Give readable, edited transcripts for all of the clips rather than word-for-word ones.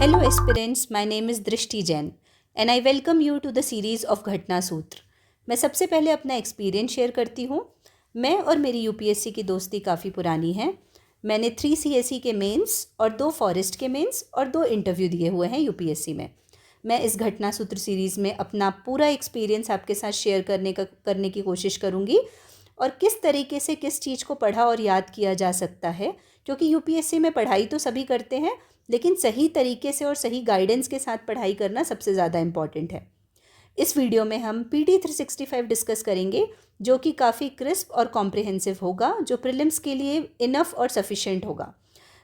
Hello aspirants, my name is Drishti Jain and I welcome you to the series of घटना सूत्र। मैं सबसे पहले अपना एक्सपीरियंस शेयर करती हूँ। मैं और मेरी यूपीएससी की दोस्ती काफ़ी पुरानी है। मैंने 3 सीएसई के मेंस और 2 फॉरेस्ट के मेंस और 2 इंटरव्यू दिए हुए हैं यूपीएससी में। मैं इस घटना सूत्र सीरीज़ में अपना पूरा एक्सपीरियंस आपके साथ शेयर करने की कोशिश करूँगी और किस तरीके से किस चीज़ को पढ़ा और याद किया जा सकता है, क्योंकि यूपीएससी में पढ़ाई तो सभी करते हैं लेकिन सही तरीके से और सही गाइडेंस के साथ पढ़ाई करना सबसे ज़्यादा इम्पॉर्टेंट है। इस वीडियो में हम पीटी 365 डिस्कस करेंगे जो कि काफ़ी क्रिस्प और कॉम्प्रिहेंसिव होगा, जो प्रीलिम्स के लिए इनफ और सफिशेंट होगा।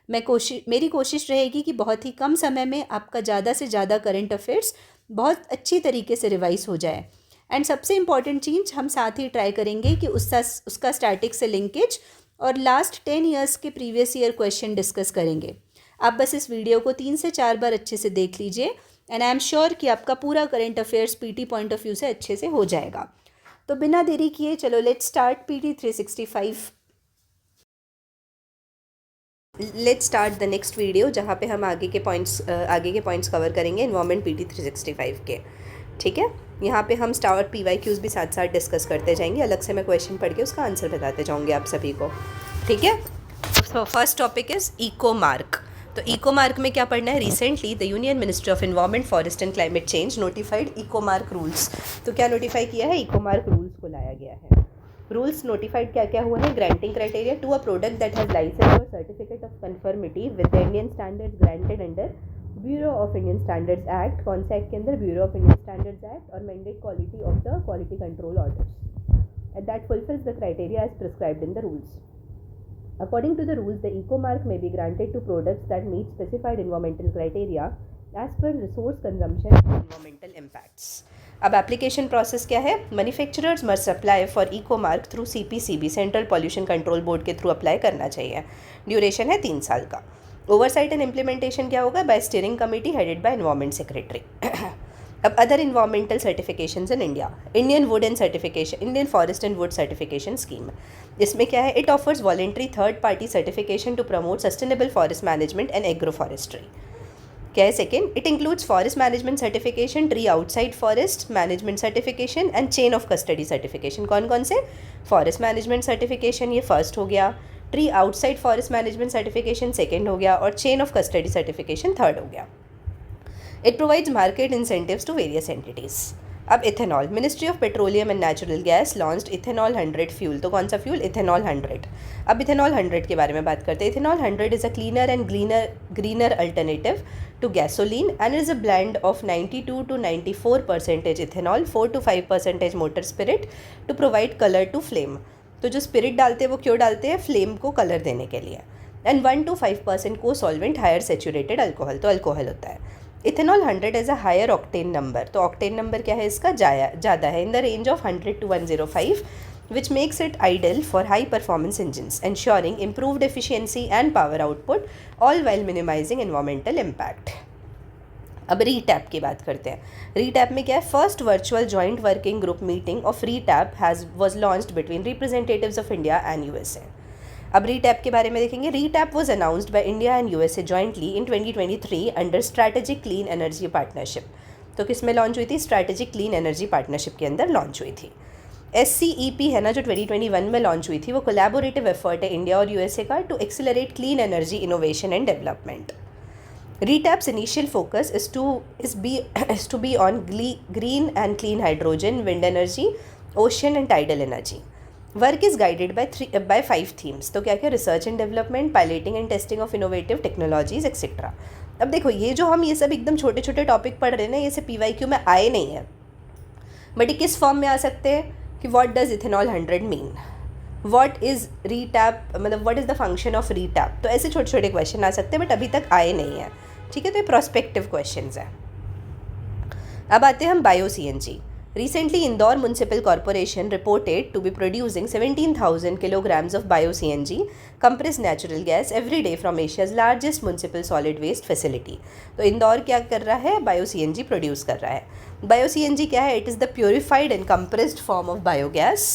मेरी कोशिश रहेगी कि बहुत ही कम समय में आपका ज़्यादा से ज़्यादा करंट अफेयर्स बहुत अच्छी तरीके से रिवाइज हो जाए। एंड सबसे इम्पॉर्टेंट चीज़ हम साथ ही ट्राई करेंगे कि उसका स्टैटिक से लिंकेज और लास्ट 10 ईयर्स के प्रीवियस ईयर क्वेश्चन डिस्कस करेंगे। आप बस इस वीडियो को 3 से 4 बार अच्छे से देख लीजिए एंड आई एम श्योर कि आपका पूरा current affairs PT point of view से अच्छे से हो जाएगा। तो बिना देरी किए चलो let's start PT 365। Let's start the next video जहाँ पे हम आगे के पॉइंट्स कवर करेंगे एनवायरनमेंट पीटी 365 के। ठीक है, यहाँ पे हम स्टार पीवाईक्यूज भी साथ साथ डिस्कस करते जाएंगे। अलग से मैं क्वेश्चन पढ़ के उसका आंसर बताते जाऊँगी आप सभी को। ठीक है, तो first topic is eco mark. तो इको मार्क में क्या पढ़ना है? Recently the union ministry of environment forest and climate change notified eco mark rules. तो क्या नोटिफाई किया है? इको मार्क रूल्स को लाया गया है। रूल्स नोटिफाइड क्या क्या हुआ है? Granting criteria to a product that has licence और certificate of conformity with the Indian standards granted under bureau of Indian standards act. कौन सा एक्ट के अंदर? Bureau of Indian standards act. और mandate quality of the quality control orders and that fulfils the criteria as prescribed in the rules. According to the rules, the eco mark may be granted to products that meet specified environmental criteria as per resource consumption and environmental impacts. अब application process क्या है? Manufacturers must apply for eco mark through CPCB, central pollution control board के through apply करना चाहिए। Duration है 3 साल का। Oversight and implementation क्या होगा? By steering committee headed by environment secretary. अब other environmental certifications in India, Indian wood and certification, Indian forest and wood certification scheme. इसमें क्या है? It offers voluntary third party certification to promote sustainable forest management and agroforestry. क्या है? Second, it includes forest management certification, tree outside forest management certification and chain of custody certification. कौन कौन से? Forest management certification ये first हो गया, tree outside forest management certification second हो गया और chain of custody certification third हो गया। It provides market incentives to various entities. अब ethanol, ministry of petroleum and natural gas launched ethanol 100 fuel. तो कौन सा फ्यूल? इथेनॉल 100। अब इथेनॉल 100 के बारे में बात करते हैं। Ethanol 100 is a cleaner and greener alternative to gasoline and is a blend of 92 to 94% ethanol, 4 to 5% motor spirit to provide colour to flame. तो जो स्पिरिट डालते हैं वो क्यों डालते हैं? फ्लेम को कलर देने के लिए। एंड 1 to 5% को सॉल्वेंट हायर सेचुरेटेड अल्कोहल, तो अल्कोहल होता है। Ethanol 100 as a higher octane number. तो ऑक्टेन नंबर क्या है इसका? ज़्यादा है, in the range of 100 to 105, which makes it ideal for high performance engines, ensuring improved efficiency and power output, all while minimizing environmental impact. अब रीटैप की बात करते हैं। रीटैप में क्या है? First virtual joint working group meeting of RETAP was launched between representatives of India and USA. अब RETAP के बारे में देखेंगे। RETAP was announced by India and USA jointly in 2023 under strategic clean energy partnership. तो किस में launch हुई थी? स्ट्रैटेजिक क्लीन एनर्जी पार्टनरशिप के अंदर लॉन्च हुई थी। SCEP है ना, जो 2021 में लॉन्च हुई थी, वो कोलैबोरेटिव एफर्ट है इंडिया और यूएसए का to accelerate clean energy innovation and development. Retap's initial focus is to be on green and clean hydrogen, wind energy, ocean and tidal energy. Work is guided by 5 themes. तो क्या क्या? Research and development, piloting and testing of innovative technologies etcetera. अब देखो, ये जो हम ये सब एकदम छोटे छोटे टॉपिक पढ़ रहे हैं ना, ये सब PYQ में आए नहीं है, बट ये किस फॉर्म में आ सकते हैं कि what does ethanol 100 mean, what is RETAP, मतलब what is the function of RETAP. तो ऐसे छोटे छोटे क्वेश्चन आ सकते हैं, बट अभी तक आए नहीं हैं। ठीक है, तो ये प्रोस्पेक्टिव क्वेश्चन है। अब आते हैं हम bio CNG। Recently, Indore Municipal Corporation reported to be producing 17,000 kilograms of bio-CNG, compressed natural gas, every day from Asia's largest municipal solid waste facility. तो इंदौर क्या कर रहा है? bio-CNG प्रोड्यूस कर रहा है। bio-CNG क्या है? It is the purified and compressed form of biogas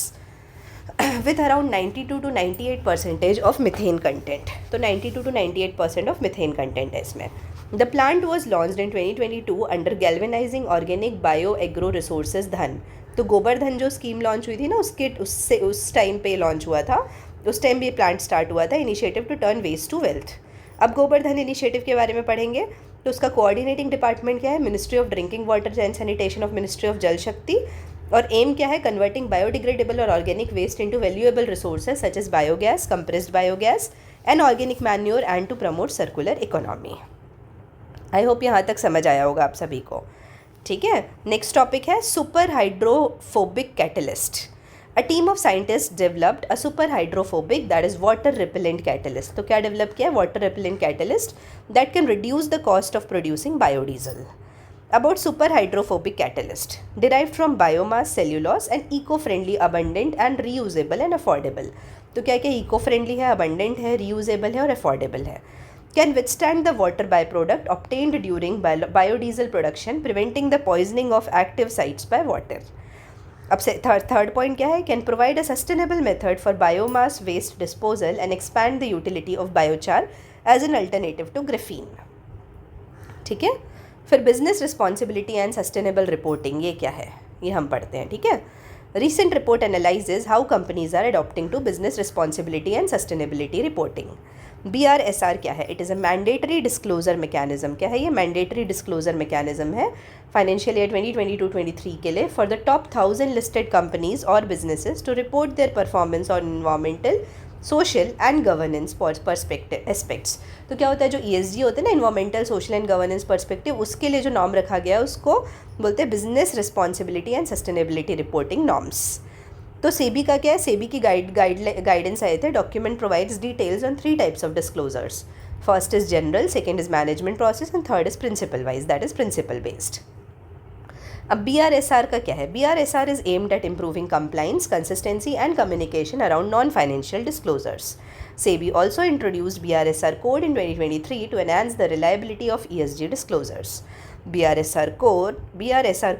with around 92 to 98% of methane content. तो 92 to 98% of methane content है इसमें। The plant was launched in 2022 under galvanising organic bio agro resources धन। तो गोबर्धन जो scheme launch हुई थी ना, उस टाइम पे लॉन्च हुआ था, उस टाइम भी ये प्लांट स्टार्ट हुआ था, initiative to turn waste to wealth. अब गोबर्धन इनिशिएटिव के बारे में पढ़ेंगे। तो उसका कोऑर्डिनेटिंग डिपार्टमेंट क्या है? Ministry of drinking water and sanitation of ministry of Jal Shakti. और एम क्या है? कन्वर्टिंग बायोडिग्रेडेबल और organic waste into valuable resources such as biogas, compressed biogas and organic manure and to promote circular economy. I hope यहाँ तक समझ आया होगा आप सभी को। ठीक है, नेक्स्ट टॉपिक है super hydrophobic catalyst. A team of scientist developed a super hydrophobic that is water repellent catalyst. तो क्या डेवलप किया? Water repellent catalyst that can reduce the cost of producing biodiesel. About super hydrophobic catalyst derived from biomass, cellulose and eco-friendly, abundant and reusable and affordable। तो क्या क्या eco friendly है, abundant है, reusable है और affordable है। Can withstand the water byproduct obtained during biodiesel production, preventing the poisoning of active sites by water। अब से थर्ड पॉइंट क्या है? Can provide a sustainable method for biomass waste disposal and expand the utility of biochar as an alternative to graphene। ठीक है, फिर business responsibility and sustainable reporting, ये क्या है? ये हम पढ़ते हैं। ठीक है, recent report analyses how companies are adopting to business responsibility and sustainability reporting. BRSR क्या है? It is a mandatory disclosure mechanism. क्या है ये? मैंडेटरी डिस्क्लोजर मैकेनिज्म है फाइनेंशियल ईयर 2022-23 के लिए for the top 1000 listed companies और businesses to report their performance on environmental, social and governance perspective aspects. तो क्या होता है, जो ESG होते हैं ना, environmental, social and governance perspective, उसके लिए जो नॉर्म रखा गया है उसको बोलते हैं business responsibility and sustainability reporting norms. तो सेबी का क्या है? सेबी की गाइडेंस आए थे। Document provides details on 3 types of disclosures. First is general, second is management process and third is principle wise, that is principle based. अब BRSR का क्या है? BRSR is aimed at improving compliance, consistency and communication around non-financial disclosures. SEBI also introduced BRSR code in 2023 to enhance the reliability of ESG disclosures. BRSR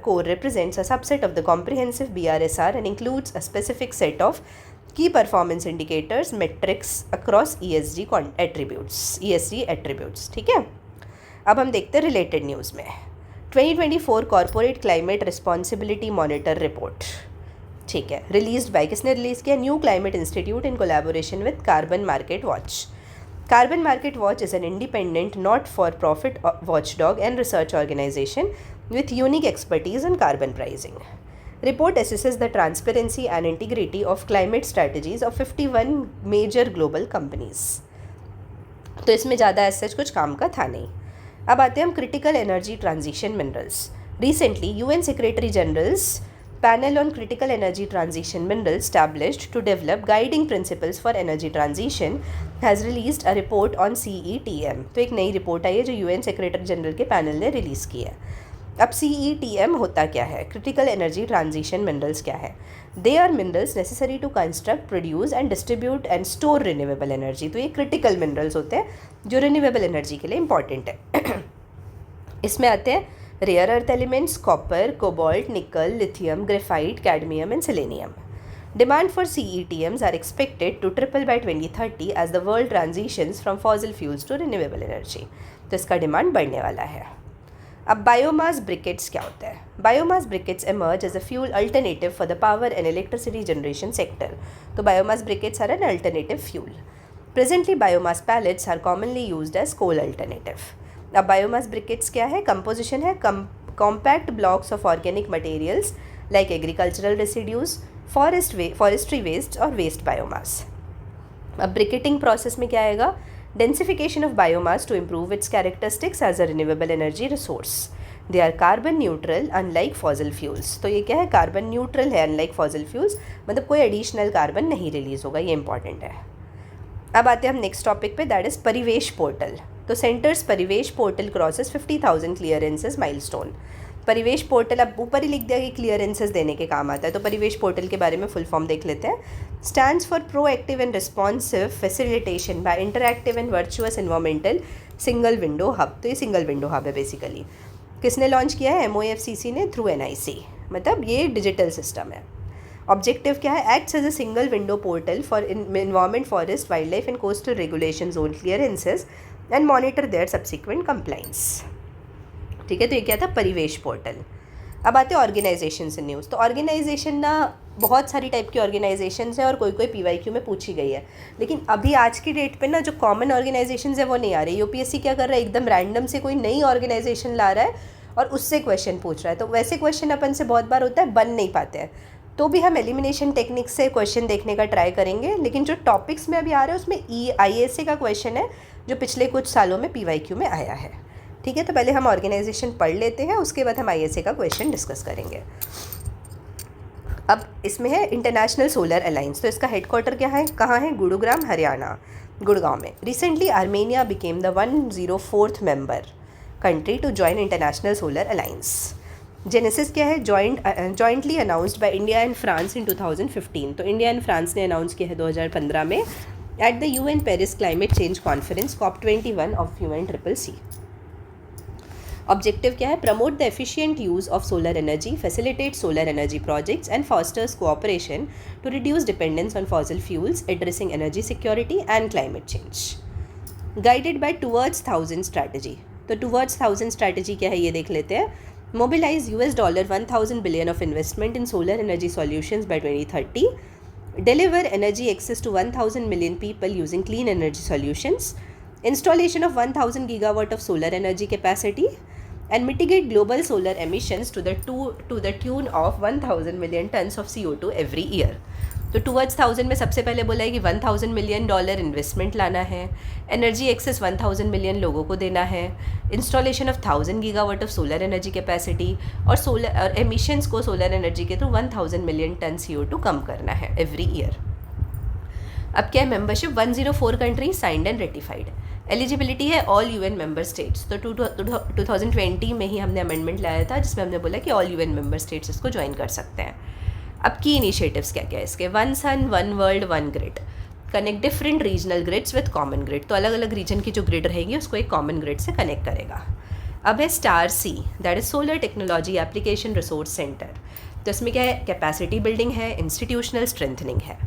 code represents a subset of the comprehensive BRSR and includes a specific set of key performance indicators, metrics across ESG attributes. ठीक है, अब हम देखते हैं related news में 2024 corporate climate responsibility monitor report. ठीक है, released by, किसने रिलीज़ किया? New climate institute in collaboration with carbon market watch. Carbon market watch is an independent not for profit watchdog and research organisation with unique expertise in carbon pricing. Report assesses the transparency and integrity of climate strategies of 51 major global companies. तो इसमें ज़्यादा ऐसा कुछ काम का था नहीं। अब आते हैं हम critical energy transition minerals. Recently UN secretary generals panel on critical energy transition minerals established to develop guiding principles for energy transition has released a report on CETM। तो एक नई रिपोर्ट आई है जो UN सेक्रेटरी जनरल के panel ने release की है। अब CETM होता क्या है? क्रिटिकल एनर्जी ट्रांजिशन मिनरल्स क्या है? They are minerals necessary to construct, produce and distribute and store renewable energy. तो ये क्रिटिकल मिनरल्स होते हैं जो रिन्यूएबल एनर्जी के लिए इंपॉर्टेंट है। इसमें आते हैं rare earth elements, copper, cobalt, nickel, lithium, graphite, cadmium and selenium. Demand for CETMs are expected to triple by 2030 as the world transitions from fossil fuels to renewable energy। तो इसका demand बढ़ने वाला है। अब बायोमास ब्रिकेट्स क्या होता है? Biomass briquettes emerge as a fuel alternative for the power and electricity generation sector। तो biomass briquettes are an alternative fuel। Presently biomass pellets are commonly used as coal alternative। अब biomass briquettes क्या है? Composition है compact blocks of organic materials like agricultural residues, forestry waste और waste biomass। अब briquetting process में क्या आएगा? Densification of biomass to improve its characteristics as a renewable energy resource. They are carbon neutral unlike fossil fuels. तो ये क्या है? Carbon neutral है अनलाइक फॉसिल फ्यूल्स, मतलब कोई एडिशनल कार्बन नहीं रिलीज होगा, ये इंपॉर्टेंट है। अब आते हैं हम नेक्स्ट टॉपिक पे, दैट इज़ परिवेश पोर्टल। तो सेंटर्स परिवेश पोर्टल क्रॉसेस 50,000 क्लियरेंसेज माइलस्टोन। परिवेश पोर्टल, अब ऊपर ही लिख दिया कि क्लियरेंसेज देने के काम आता है, तो परिवेश पोर्टल के बारे में फुल फॉर्म देख लेते हैं। Stands for proactive and responsive facilitation by interactive and virtuous environmental single window hub. तो ये सिंगल विंडो हब है बेसिकली। किसने लॉन्च किया है? MOFCC ने थ्रू NIC, मतलब ये डिजिटल सिस्टम है। ऑब्जेक्टिव क्या है? Acts as a single window portal for environment, forest, wildlife and coastal regulation zone clearances and monitor their subsequent compliance. ठीक है, तो ये क्या था, परिवेश पोर्टल। अब आते हैं ऑर्गेनाइजेशन से न्यूज़। तो ऑर्गेनाइजेशन ना बहुत सारी टाइप की ऑर्गेनाइजेशन है और कोई कोई PYQ में पूछी गई है, लेकिन अभी आज की डेट पे ना जो कॉमन ऑर्गेनाइजेशन है वो नहीं आ रही। UPSC क्या कर रहा है, एकदम रैंडम से कोई नई ऑर्गेनाइजेशन ला रहा है और उससे क्वेश्चन पूछ रहा है। तो वैसे क्वेश्चन अपन से बहुत बार होता है बन नहीं पाते हैं, तो भी हम एलिमिनेशन टेक्निक से क्वेश्चन देखने का ट्राई करेंगे। लेकिन जो टॉपिक्स में अभी आ रहे हैं उसमें IASA का क्वेश्चन है जो पिछले कुछ सालों में PYQ में आया है। ठीक है, तो पहले हम ऑर्गेनाइजेशन पढ़ लेते हैं, उसके बाद हम IASA का क्वेश्चन डिस्कस करेंगे। अब इसमें है इंटरनेशनल सोलर अलायंस। तो इसका हेडक्वार्टर क्या है, कहाँ है, गुरुग्राम हरियाणा, गुड़गांव में। Recently Armenia became the 104th member country to join international solar alliance. Genesis क्या है, jointly announced by India and France in 2015। तो इंडिया एंड फ्रांस ने अनाउंस किया है 2015 में at the UN Paris climate change conference COP21 of UNCCC। Objective क्या है, promote the efficient use of solar energy, facilitate solar energy projects and fosters cooperation to reduce dependence on fossil fuels, addressing energy security and climate change. Guided by towards 1000 strategy. तो towards 1000 strategy क्या है ये देख लेते हैं। Mobilise $1,000 billion of investment in solar energy solutions by 2030, deliver energy access to 1,000 million people using clean energy solutions, installation of 1,000 gigawatt of solar energy capacity, and mitigate global solar emissions to the tune of 1,000 million tons of CO2 every year. तो towards 1000 में सबसे पहले बोला है कि $1,000 million investment लाना है, energy access 1000 million लोगों को देना है, installation of 1000 gigawatt of solar energy capacity और एमिशंस को सोलर एनर्जी के थ्रू 1000 मिलियन टन CO2 कम करना है एवरी ईयर। अब क्या है, membership 104 countries signed and ratified. Eligibility है ऑल UN मेंबर स्टेट्स। तो 2020 में ही हमने अमेंडमेंट लाया था जिसमें हमने बोला कि ऑल UN मेंबर स्टेट्स इसको ज्वाइन कर सकते हैं। अब की इनिशिएटिव्स क्या क्या है इसके, 1 सन 1 world 1 grid, connect different regional grids with common grid. तो अलग अलग रीजन की जो ग्रिड रहेगी उसको एक कॉमन ग्रिड से कनेक्ट करेगा। अब है STAR-C, that is solar technology application resource centre. तो इसमें क्या है, कैपेसिटी बिल्डिंग है, इंस्टीट्यूशनल स्ट्रेंथनिंग है।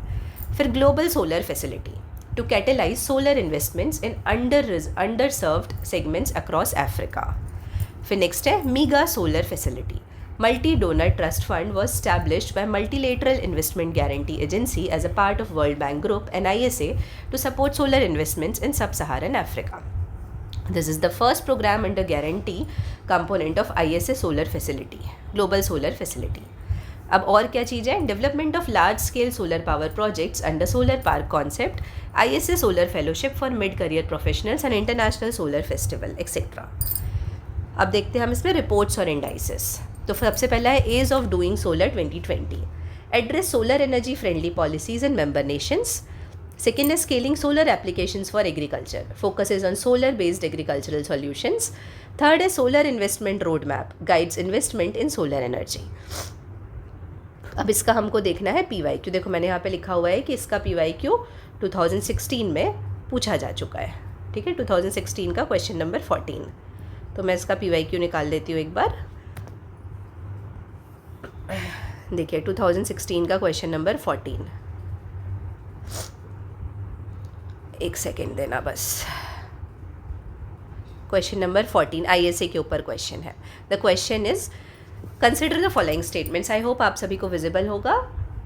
फिर global solar facility to catalyse solar investments in underserved segments across Africa. फिर नेक्स्ट है mega solar facility, multi-donor trust fund was established by Multilateral Investment Guarantee Agency as a part of World Bank Group and ISA to support solar investments in sub-Saharan Africa. This is the first program under guarantee component of ISA solar facility, global solar facility. अब और क्या चीज़ है, development of large scale solar power projects under solar park concept, ISA solar fellowship for mid career professionals and international solar festival etcetera. अब देखते हैं हम इसमें reports और इंडाइसेस। तो सबसे पहला है ease of doing solar 2020, address solar energy friendly policies in member nations. Second है scaling solar applications for agriculture, focuses on solar based agricultural solutions. Third है solar investment road map, guides investment in solar energy. अब इसका हमको देखना है PYQ। देखो मैंने यहाँ पे लिखा हुआ है कि इसका PYQ 2016 में पूछा जा चुका है। ठीक है, 2016 का क्वेश्चन नंबर 14। तो मैं इसका PYQ निकाल देती हूँ एक बार। देखिए 2016 का क्वेश्चन नंबर 14, एक सेकेंड देना बस। क्वेश्चन नंबर 14 ISA के ऊपर क्वेश्चन है। The question is consider the following statements. I hope आप सभी को विजिबल होगा।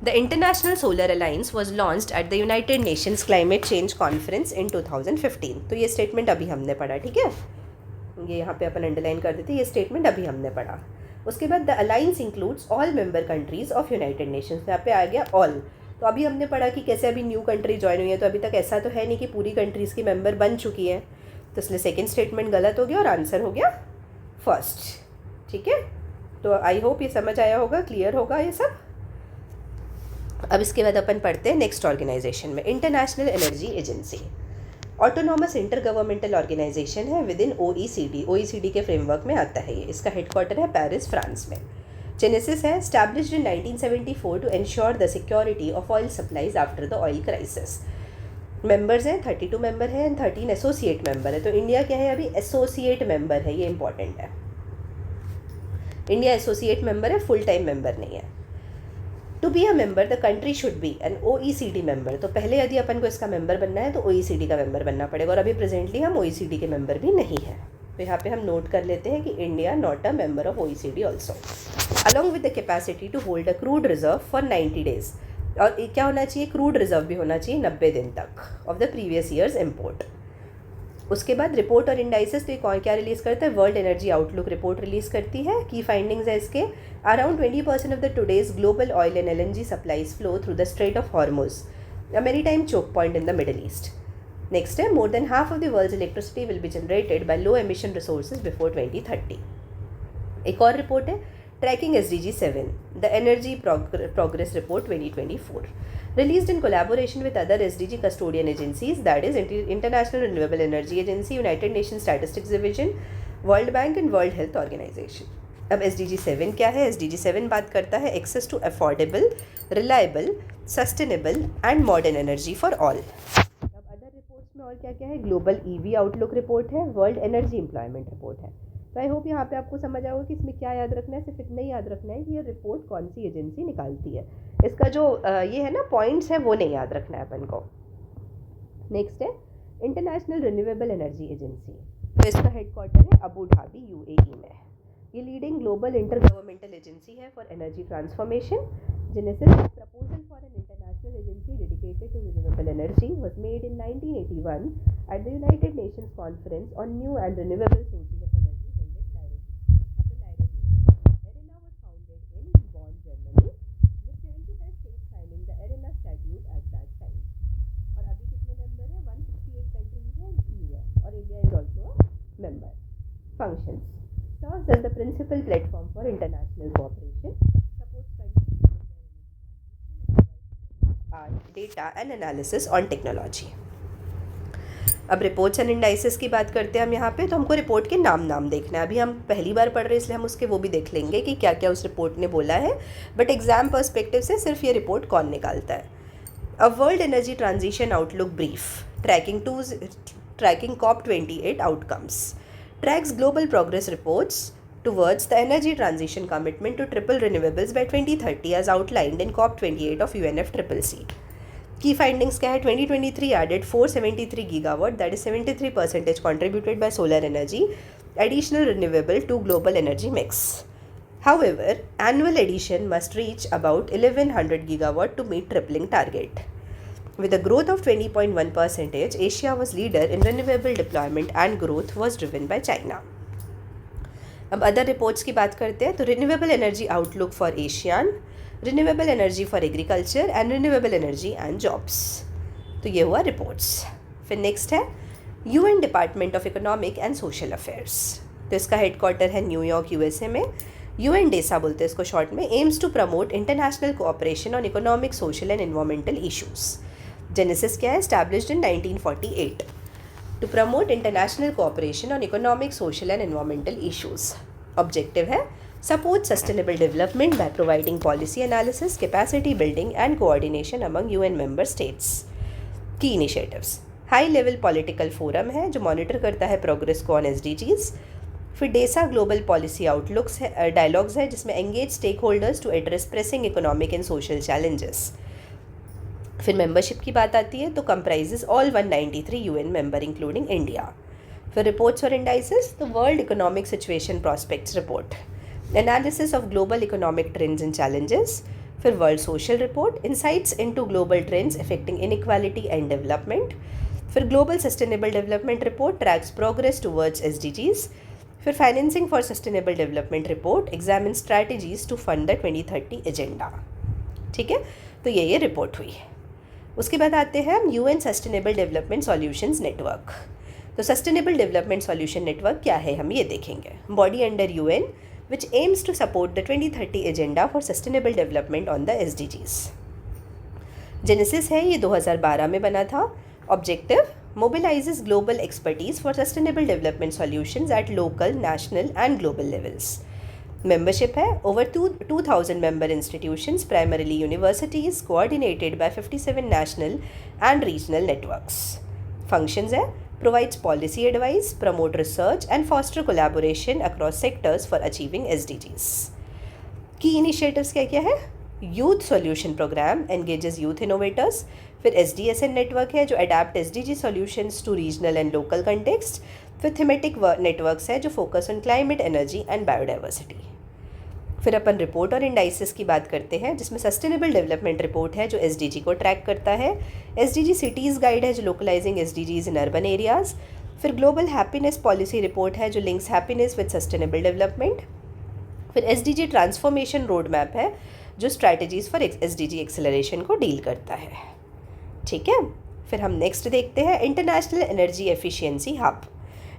The international solar alliance was launched eight the United Nations climate change conference in 2015। तो ये स्टेटमेंट अभी हमने पढ़ा, ठीक है, ये यहाँ पे अपन अंडरलाइन कर देते, ये स्टेटमेंट अभी हमने पढ़ा। उसके बाद the alliance includes all member countries of United Nations. यहाँ पे आ गया ऑल। तो अभी हमने पढ़ा कि कैसे अभी न्यू कंट्री ज्वाइन हुई है, तो अभी तक ऐसा तो है नहीं कि पूरी कंट्रीज़ की मेंबर बन चुकी है, तो इसलिए सेकेंड स्टेटमेंट गलत हो गया और आंसर हो गया फर्स्ट। ठीक है, तो आई होप ये समझ आया होगा, क्लियर होगा ये सब। अब इसके बाद अपन पढ़ते हैं नेक्स्ट ऑर्गेनाइजेशन में, international energy agency, autonomous inter governmental organisation है विद इन OECD के फ्रेमवर्क में आता है ये। इसका हेडक्वार्टर है पेरिस, फ्रांस में। जेनेसिस है established in 1974 to ensure the security of oil supplies after the oil crisis. Members हैं 32 मेंबर हैं एंड 13 एसोसिएट मेंबर है। तो इंडिया क्या है अभी, एसोसिएट मेंबर है, ये इंपॉर्टेंट है। इंडिया एसोसिएट मेंबर है, फुल टाइम मेंबर नहीं है। To be a member the country should be an OECD member. तो पहले यदि अपन को इसका मेंबर बनना है तो OECD का मेंबर बनना पड़ेगा, और अभी प्रेजेंटली हम OECD के मेंबर भी नहीं हैं। तो यहाँ पे हम नोट कर लेते हैं कि India not a member of OECD also. Along with the capacity to hold a crude reserve for 90 days. और क्या होना चाहिए, क्रूड रिजर्व भी होना चाहिए 90 दिन तक of the previous years import. उसके बाद रिपोर्ट और इंडाइसेस, तो ये क्या रिलीज़ करता है, world energy outlook report release करती है। की फाइंडिंग्स है इसके, around 20% of the today's global oil and LNG supplies flow through the strait of Hormuz, a maritime choke point in the Middle East. Next है, more than half of the world's electricity will be generated by low emission resources before 2030। एक और report है, tracking SDG 7, the energy progress report 2024, released in collaboration with other SDG custodian agencies, that is International Renewable Energy Agency, United Nations Statistics Division, World Bank and World Health Organization। अब SDG 7 क्या है? SDG 7 बात करता है access to affordable, reliable, sustainable and modern energy for all. अब other reports में और क्या क्या है, ग्लोबल EV आउटलुक रिपोर्ट है, वर्ल्ड एनर्जी एम्प्लॉयमेंट रिपोर्ट है। तो आई होप यहाँ पे आपको समझ आओगे कि इसमें क्या याद रखना है। सिर्फ इतना ही याद रखना है कि ये रिपोर्ट कौन सी एजेंसी निकालती है। इसका जो ये है ना पॉइंट्स है वो नहीं याद रखना है अपन को। नेक्स्ट है इंटरनेशनल रिन्यूएबल एनर्जी एजेंसी। तो इसका हेडक्वार्टर है अबू धाबी UAE में। ये leading global intergovernmental agency है for energy transformation. Genesis proposal for an international agency dedicated to renewable energy was made in 1981 at the United Nations conference on new and renewable sources of energy held at Nairobi, the Nairobi University. ERINA was founded in Bonn, Germany, with 75 states signing the ERINA statute at that time. और अभी कितने member हैं? 168 countries हैं, EU है, और India is also a member. Functions serves as the principal platform for international cooperation, supports countries in their energy transition, and data and analysis on technology। अब reports and indices की बात करते हैं हम यहाँ पे। तो हमको रिपोर्ट के नाम देखना है। अभी हम पहली बार पढ़ रहे हैं इसलिए हम उसके वो भी देख लेंगे कि क्या क्या उस रिपोर्ट ने बोला है, बट एग्जाम पर्सपेक्टिव से सिर्फ ये रिपोर्ट कौन निकालता है। A world energy transition outlook brief, tracking COP28 outcomes, tracks global progress reports towards the energy transition commitment to triple renewables by 2030 as outlined in COP28 of UNFCCC। की findings क्या है? 2023 added 473 gigawatt, that is 73% contributed by solar energy, additional renewable to global energy mix. However, annual addition must reach about 1100 gigawatt to meet tripling target. With a growth of 20.1%, Asia was leader in renewable deployment and growth was driven by China. अब other reports की बात करते हैं। तो renewable energy outlook for ASEAN, renewable energy for agriculture and renewable energy and jobs. तो ये हुआ reports. फिर नेक्स्ट है UN department of economic and social affairs. तो इसका हेडक्वार्टर है न्यूयॉर्क USA में। UNDESA बोलते हैं इसको शॉर्ट में। Aims to promote international cooperation on economic, social and environmental issues. Genesis क्या है? Established in 1948 to promote international cooperation on economic, social and environmental issues. Objective है support sustainable development by providing policy analysis, capacity building and coordination among UN member states. Key initiatives, high level political forum है जो monitor करता है progress को on SDGs। फिर DESA global policy outlooks है, dialogues है जिसमें engage stakeholders to address pressing economic and social challenges. फिर मेंबरशिप की बात आती है तो comprises all 193 UN member including India. फिर रिपोर्ट्स और इंडाइसेस, तो world economic situation prospects report, analysis of global economic trends and challenges. फिर world social report, insights into global trends affecting inequality and development. फिर global sustainable development report, tracks progress towards SDGs। फिर financing for sustainable development report, examine strategies to fund the 2030 agenda. ठीक है, तो ये report हुई। उसके बाद आते हैं हम UN sustainable development solutions network. तो सस्टेनेबल डेवलपमेंट सॉल्यूशन नेटवर्क क्या है हम ये देखेंगे। Body under UN which aims to support the 2030 agenda for sustainable development on the SDGs. Genesis है, ये 2012 में बना था। Objective, mobilizes global expertise for sustainable development solutions at local, national and global levels. Membership है, over 2,000 member institutions, primarily universities, coordinated by 57 national and regional networks. Functions है, provides policy advice, promote research and foster collaboration across sectors for achieving SDGs. Key initiatives क्या क्या है? Youth solution programme engages youth innovators. फिर SDSN network है जो adapt SDG solutions to regional and local context. फिर thematic networks है जो focus on climate, energy and biodiversity. फिर अपन रिपोर्ट और इंडाइसिस की बात करते हैं, जिसमें सस्टेनेबल डेवलपमेंट रिपोर्ट है जो SDG को ट्रैक करता है। SDG सिटीज़ गाइड है जो localising SDGs in urban areas. फिर ग्लोबल हैप्पीनेस पॉलिसी रिपोर्ट है जो links happiness with sustainable development. फिर SDG ट्रांसफॉर्मेशन रोड मैप है जो स्ट्रैटेजीज़ फॉर SDG एक्सेलरेशन को डील करता है। ठीक है, फिर हम नेक्स्ट देखते हैं international energy efficiency hub.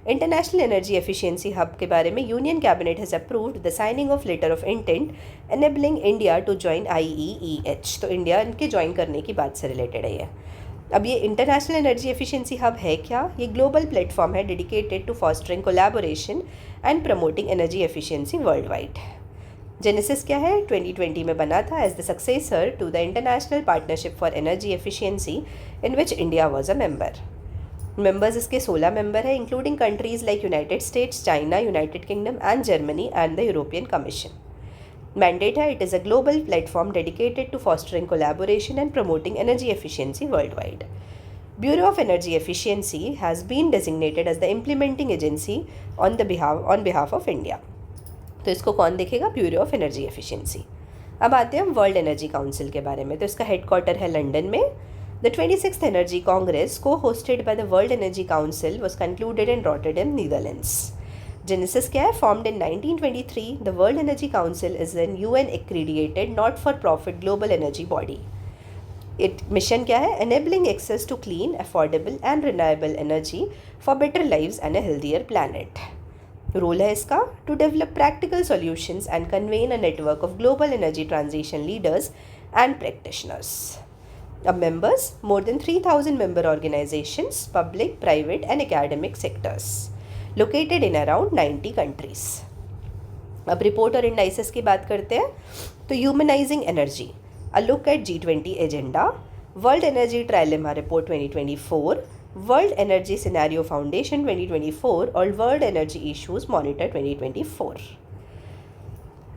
International energy efficiency hub के बारे में union cabinet has approved the signing of letter of intent enabling India to join IEEH। तो इंडिया इनके ज्वाइन करने की बात से रिलेटेड है ये। अब ये इंटरनेशनल एनर्जी एफिशिएंसी हब है क्या? ये ग्लोबल प्लेटफॉर्म है dedicated to fostering collaboration and promoting energy efficiency worldwide. Genesis क्या है? 2020 में बना था as the successor to the International Partnership for Energy Efficiency in which India was a member. Members इसके 16 मेंबर है, including countries like United States, China, United Kingdom and Germany and the European Commission. Mandate है, it is a global platform dedicated to fostering collaboration and promoting energy efficiency world wide. Bureau of Energy Efficiency has been designated as the implementing agency on behalf of India। तो इसको कौन देखेगा? Bureau of energy efficiency. अब आते हैं हम world Energy council के बारे में। तो इसका हेडक्वार्टर है लंदन में। द 26th एनर्जी कांग्रेस को hosted by the World Energy Council was concluded in Rotterdam, Netherlands. Genesis क्या है? Formed in 1923, the World Energy Council is an UN accredited not for profit global energy body. Mission क्या है? Enabling access to clean, affordable and reliable energy for better lives and a healthier planet. Role है इसका to develop practical solutions and convene a network of global energy transition leaders and practitioners. अब members, more than 3000 member organisations, public, private and academic sectors, located in around 90 countries. अब report और indices की बात करते हैं। तो humanising energy, a look at G20 agenda, World Energy Trilemma Report 2024, World Energy Scenario Foundation 2024 और World Energy Issues Monitor 2024।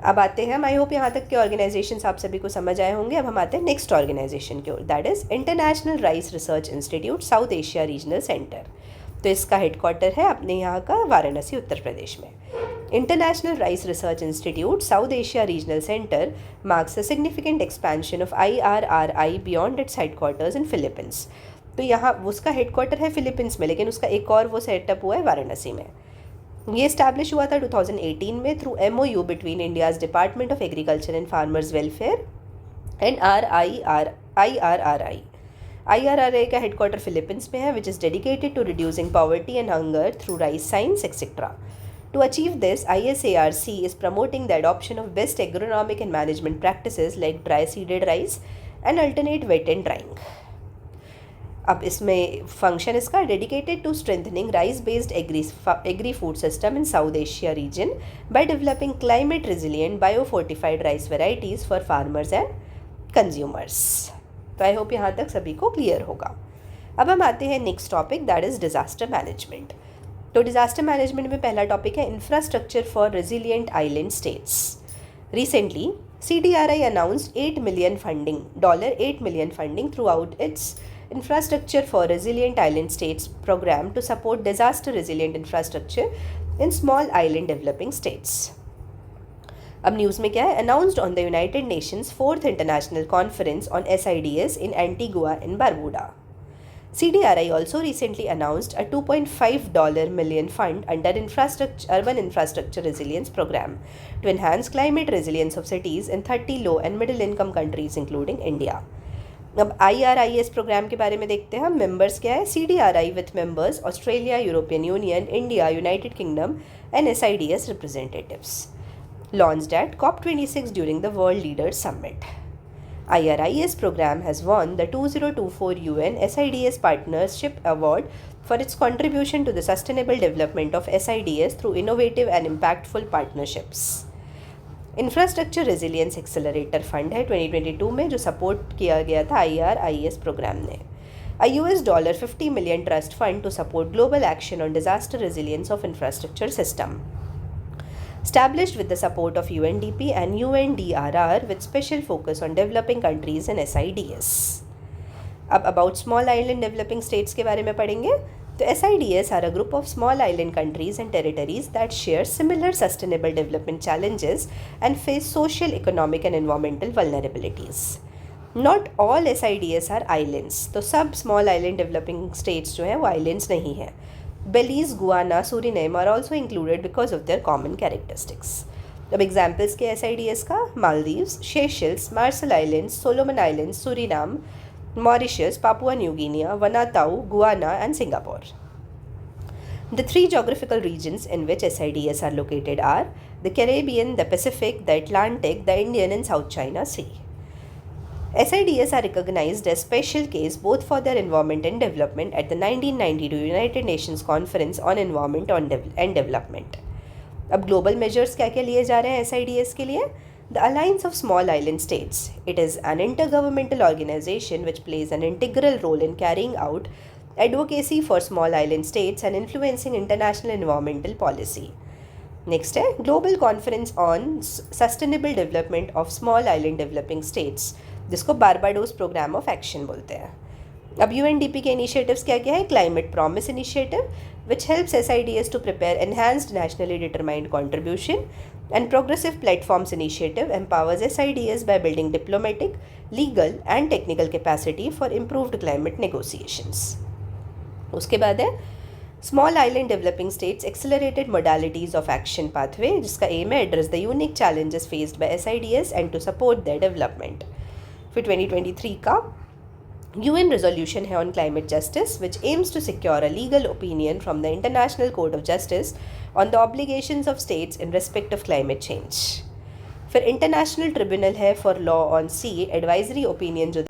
अब आते हैं, आई होप यहाँ तक के ऑर्गेनाइजेशंस आप सभी को समझ आए होंगे। अब हम आते हैं नेक्स्ट ऑर्गेनाइजेशन की ओर, that is International Rice Research Institute South Asia Regional Centre. तो इसका हेडक्वार्टर है अपने यहाँ का वाराणसी, उत्तर प्रदेश में। International Rice Research Institute South Asia Regional Center marks a significant expansion of IRRI beyond its headquarters in Philippines। तो यहाँ उसका हेडक्वार्टर है फिलीपींस में, लेकिन उसका एक और वो सेटअप हुआ है वाराणसी में। ये इस्टेब्लिश हुआ था 2018 में through MOU between India's department of agriculture and farmers welfare and IRRI। IRRI का हेडक्वार्टर फिलीपींस में है, which is dedicated to reducing poverty and hunger through rice science etcetera. To achieve this, ISARC is promoting the adoption of best agronomic and management practices like dry seeded rice and alternate wet and drying। अब इसमें function इसका dedicated to strengthening rice based agri food system in South Asia region by developing climate resilient biofortified rice varieties for farmers and consumers. तो I hope यहाँ तक सभी को clear होगा। अब हम आते हैं next topic, that is disaster management. तो डिज़ास्टर मैनेजमेंट में पहला टॉपिक है infrastructure for resilient island states. Recently CDRI announced $8 million funding throughout its Infrastructure for Resilient Island States program to support disaster resilient infrastructure in small island developing states। अब news में क्या है? Announced on the United Nations 4th International Conference on SIDS in Antigua and Barbuda। CDRI also recently announced a $2.5 million fund under Urban Infrastructure Resilience Program to enhance climate resilience of cities in 30 low and middle income countries including India। अब IRIS programme के बारे में देखते हैं हम। Members क्या है? CDRI with members Australia, European union, India, United kingdom and SIDS representatives। Launched at COP26 during the World Leaders Summit। IRIS program has won the 2024 UN SIDS Partnership Award for its contribution to the sustainable development of SIDS through innovative and impactful partnerships। Infrastructure resilience accelerator fund है 2022 में, जो support किया गया था IRIS programme ने। A $50 million trust fund to support global action on disaster resilience of infrastructure system। established with the support of UNDP and UNDRR with special focus on developing countries and SIDS. अब about small island developing states के बारे में पढ़ेंगे. तो SIDS are a group of small island countries and territories that share similar sustainable development challenges and face social, economic and environmental vulnerabilities. Not all SIDS are islands. तो सब small island developing states जो हैं वो islands नहीं हैं. Belize, Guyana, Suriname are also included because of their common characteristics. अब examples के SIDS का Maldives, Seychelles, Marshall Islands, Solomon Islands, Suriname, Mauritius, Papua New Guinea, Vanuatu, Guyana and Singapore. The three geographical regions in which SIDS are located are the Caribbean, the Pacific, the Atlantic, the Indian and South China Sea. SIDS are recognized as special case both for their involvement and development at the 1992 United Nations Conference on Environment and Development. अब global measures क्या क्या लिए जा रहे हैं SIDS के लिए? The Alliance of Small Island States. It is an intergovernmental organization which plays an integral role in carrying out advocacy for small island states and influencing international environmental policy. Next है Global Conference on Sustainable Development of Small Island Developing States, जिसको Barbados programme of action बोलते हैं. अब UNDP के initiatives क्या क्या है? Climate promise initiative which helps SIDS to prepare enhanced nationally determined contribution, and Progressive Platforms Initiative empowers SIDS by building diplomatic, legal and technical capacity for improved climate negotiations. उसके बाद है Small Island Developing States Accelerated Modalities of Action Pathway, जिसका M है address the unique challenges faced by SIDS and to support their development. फिर 2023 का UN resolution है on climate justice which aims to secure a legal opinion from the International Court of Justice on the obligations of states in respect of climate change. फिर International Tribunal है for Law on Sea advisory opinion जो